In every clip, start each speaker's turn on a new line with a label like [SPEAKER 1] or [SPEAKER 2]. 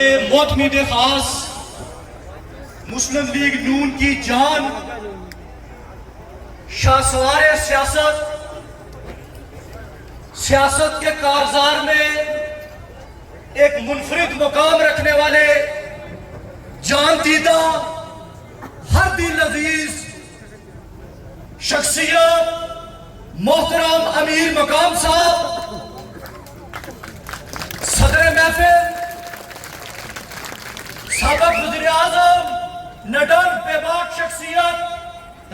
[SPEAKER 1] محتمد خاص مسلم لیگ نون کی جان شاہسوار سیاست کے کارزار میں ایک منفرد مقام رکھنے والے جان دیدہ ہر دل عزیز شخصیت محترم امیر مقام صاحب، صدر محفل سابق وزیر اعظم نڈر بے باک شخصیت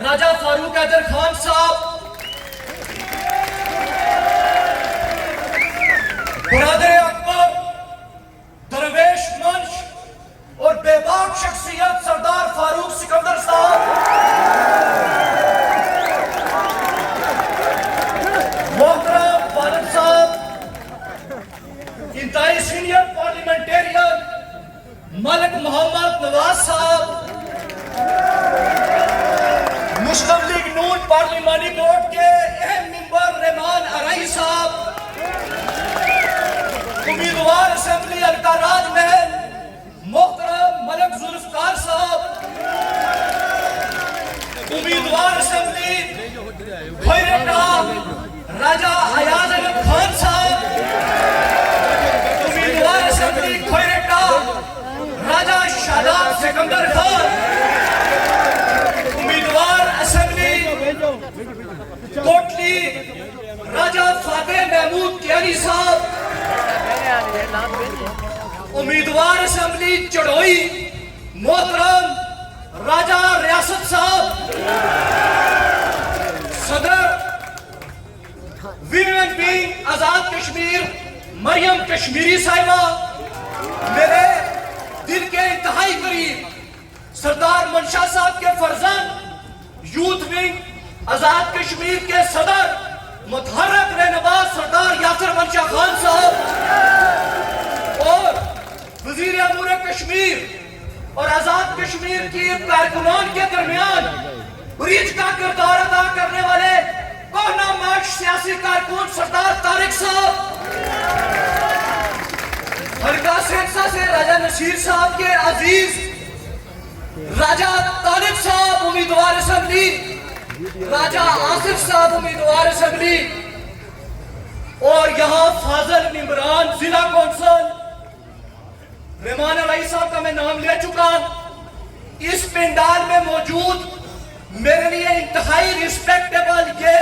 [SPEAKER 1] راجہ فاروق حیدر خان صاحب، برادر اکبر درویش منش اور بے باک شخصیت سردار فاروق سکندر صاحب، محترم والد صاحب، انتہائی سینئر پارلیمنٹیرین ملک محمد نواز صاحب، مسلم لیگ نون پارلیمانی بورڈ کے اہم ممبر رحمان ارائی صاحب، امیدوار اسمبلی حلقہ راج محل محترم ملک ذوالفقار صاحب، امیدوار اسمبلی کھوئیرٹا راجہ ایاز احمد خان صاحب، امیدوار اسمبلی کھوئیرٹا راجہ شاداب سکندر خان، امیدوار اسمبلی کوٹلی راجہ فاتح محمود کیانی صاحب، امیدوار اسمبلی چڑوئی محترم راجہ ریاست صاحب، صدر ویمن ونگ آزاد کشمیر مریم کشمیری صاحبہ، میرے دل کے انتہائی قریب سردار منشا صاحب کے فرزند یوتھ ونگ آزاد کشمیر کے صدر متحرک رہنما سردار یاسر منشا خان صاحب، اور وزیر امور کشمیر اور آزاد کشمیر کی کارکنان کے درمیان بریج کا کردار ادا کرنے والے کوہنہ مارچ سیاسی کارکن سردار طارق صاحب، حلقہ سینسا سے راجہ نصیر صاحب کے عزیز راجہ طالب صاحب امیدوار اسمبلی، راجہ آصف صاحب امیدوار اسمبلی، اور یہاں فاضل ممبران ضلع کونسل رحمان ارائی صاحب کا میں نام لے چکا، اس پنڈال میں موجود میرے لیے انتہائی ریسپیکٹیبل یہ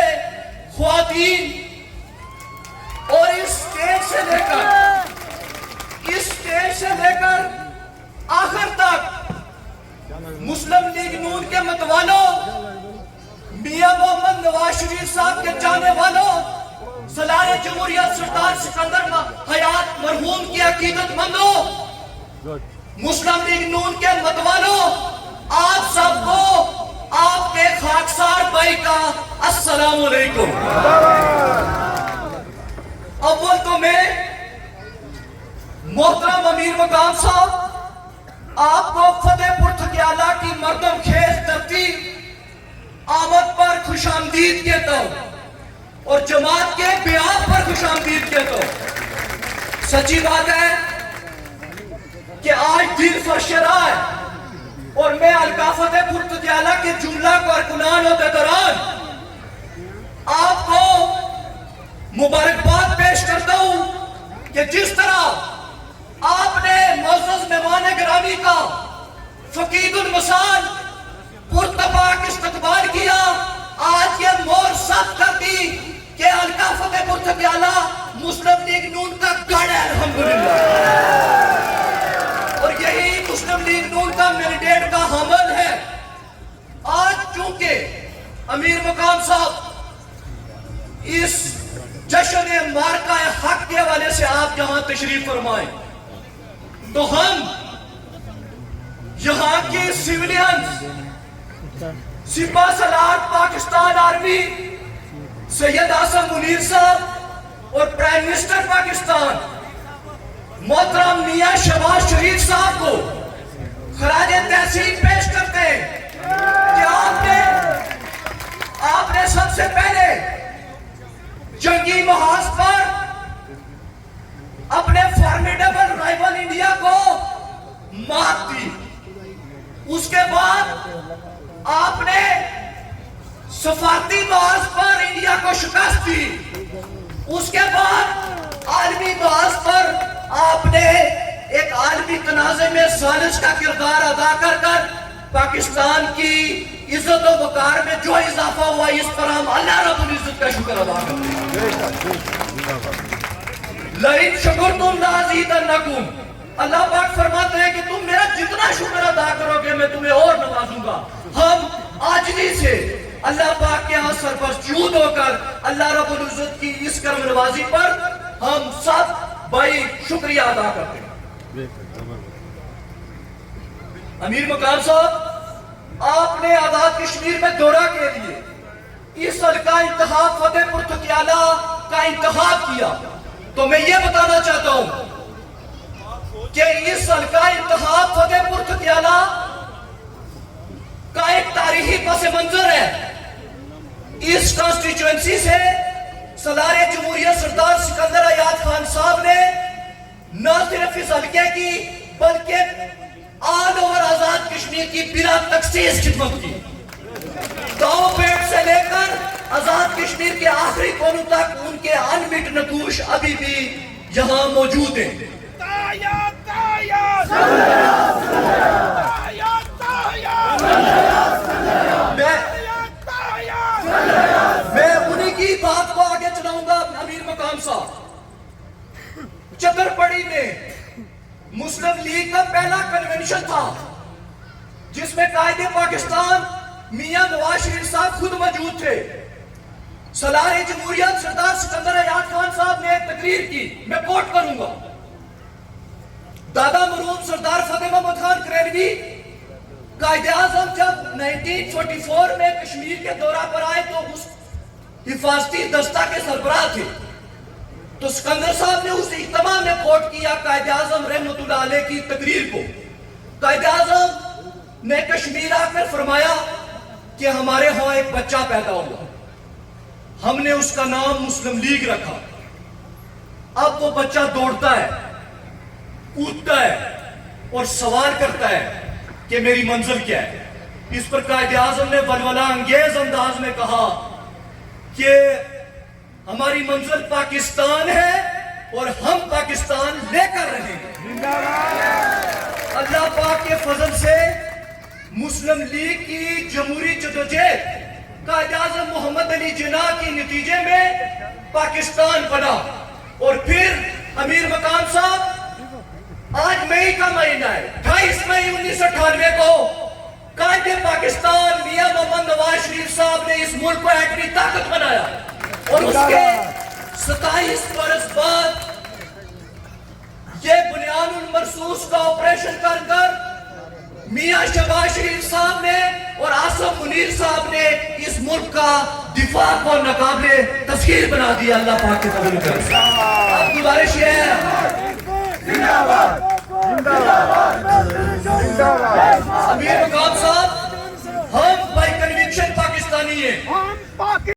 [SPEAKER 1] خواتین، اور اس سٹیج سے لے کر آخر تک مسلم لیگ نون کے متوالوں، میاں محمد نواز شریف صاحب کے جانے والوں، سالار جمہوریت سردار سکندر حیات مرحوم کی عقیدت مندوں، مسلم لیگ نون کے متوالوں، آپ سب کو آپ کے خاکسار بھائی کا السلام علیکم۔ اول تو میں محترم امیر مقام صاحب آپ کو فتح پور تھکیالہ کی مردم خیز دھرتی آمد پر خوش آمدید کہتا ہوں، اور جماعت کے بیعت پر خوش آمدید کہتا ہوں۔ سچی بات ہے کہ آج دل فرشرا ہے، اور میں حلقہ فتح پور تھکیالہ کے جملہ کارکنان ہوتے دوران آپ کو مبارکباد پیش کرتا ہوں کہ جس طرح آپ نے معزز مہمان گرامی کا فقید المثال پرتپاک استقبال کیا، آج یہ مور سخت کر دی کہ حلقہ فتح پور تھکیالہ مسلم لیگ نون کا گڑھ ہے الحمدللہ، اور یہی مسلم لیگ نون کا مینڈیٹ کا حامل ہے۔ آج چونکہ امیر مقام صاحب اس جشن مارکہ حق کے حوالے سے آپ یہاں تشریف فرمائیں، تو ہم یہاں کے سیولینز، سپاہ سالار پاکستان آرمی سید حسن منیر صاحب اور پرائم منسٹر پاکستان محترم میاں شہباز شریف صاحب کو خراج تحسین پیش کرتے ہیں کہ آپ نے سب سے پہلے جنگی محاذ پر اپنے فارمیڈیبل رائیول انڈیا کو مات دی. اس کے بعد آپ نے سفارتی باز پر انڈیا کو شکست دی. اس کے بعد عالمی باز پر آپ نے ایک عالمی تنازع میں ثالث کا کردار ادا کر کر پاکستان کی عزت و وقار میں جو اضافہ ہوا اس پر ہم اللہ رب العزت کا شکر ادا کرتے ہیں. لئن شکرتم لازیدنکم. اللہ پاک فرماتے ہیں کہ تم میرا جتنا شکر ادا کرو گے میں تمہیں اور نوازوں گا. ہم عاجزی سے اللہ پاک کے ہاں سرپرسجود ہو کر اللہ رب العزت کی اس کرم نوازی پر ہم سب بھائی شکریہ ادا کرتے ہیں. امیر مقام صاحب، آپ نے آزاد کشمیر میں دورہ کے لیے اس حلقہ انتخاب فتح پور تکیالہ کا انتخاب کیا. تو میں یہ بتانا چاہتا ہوں کہ اس حلقہ انتخاب فتح پور تکیالہ کا ایک تاریخی پس منظر ہے. اس کانسٹیچوئنسی سے سالار جمہوریت سردار سکندر ایاز خان صاحب نے نہ صرف اس حلقے کی بلکہ آل اوور آزاد کشمیر کی بلا تخصیص خدمت کی. گاؤں پیٹ سے لے کر آزاد کشمیر کے آخری کونوں تک ان کے انمٹ نقوش ابھی بھی یہاں موجود ہیں. میں انہی کی بات کو آگے چلاؤں گا. امیر مقام صاحب، چترپڑی میں مسلم لیگ کا پہلا کنونشن تھا جس میں قائد پاکستان میاں نواز شریف صاحب خود موجود تھے. سالار جمہوریت سردار سکندر ایاز خان صاحب نے ایک تقریر کی، میں کوٹ کروں گا. دادا مرحوم سردار فتح محمد خان کریلوی قائد اعظم جب 1944 میں کشمیر کے دورہ پر آئے تو اس حفاظتی دستہ کے سربراہ تھے. تو سکندر صاحب نے اس اجتماع میں کوٹ کیا قائد اعظم رحمت اللہ علیہ کی تقریر کو. قائد اعظم نے کشمیر آ کر فرمایا کہ ہمارے ہاں ایک بچہ پیدا ہوا، ہم نے اس کا نام مسلم لیگ رکھا. اب وہ بچہ دوڑتا ہے، کودتا ہے اور سوال کرتا ہے کہ میری منزل کیا ہے. اس پر قائد اعظم نے ولولہ انگیز انداز میں کہا کہ ہماری منزل پاکستان ہے اور ہم پاکستان لے کر رہیں گے. اللہ پاک کے فضل سے مسلم لیگ کی جمہوری جدوجہد قائد اعظم محمد علی جناح کے نتیجے میں پاکستان بنا. اور پھر امیر مقام صاحب، آج مئی کا مہینہ ہے، 28 مئی 1998 کو قائد پاکستان میاں محمد نواز شریف صاحب نے اس ملک کو ایٹمی طاقت بنایا. اور اس کے 27 برس بعد یہ بنیان المرصوص کا آپریشن کر کر میاں شہباز شریف صاحب نے اور آصف منیر صاحب نے اس ملک کا دفاع کو ناقابل تسخیر بنا دیا. اللہ پاک کے فضل و کرم سے. اب گزارش یہ ہے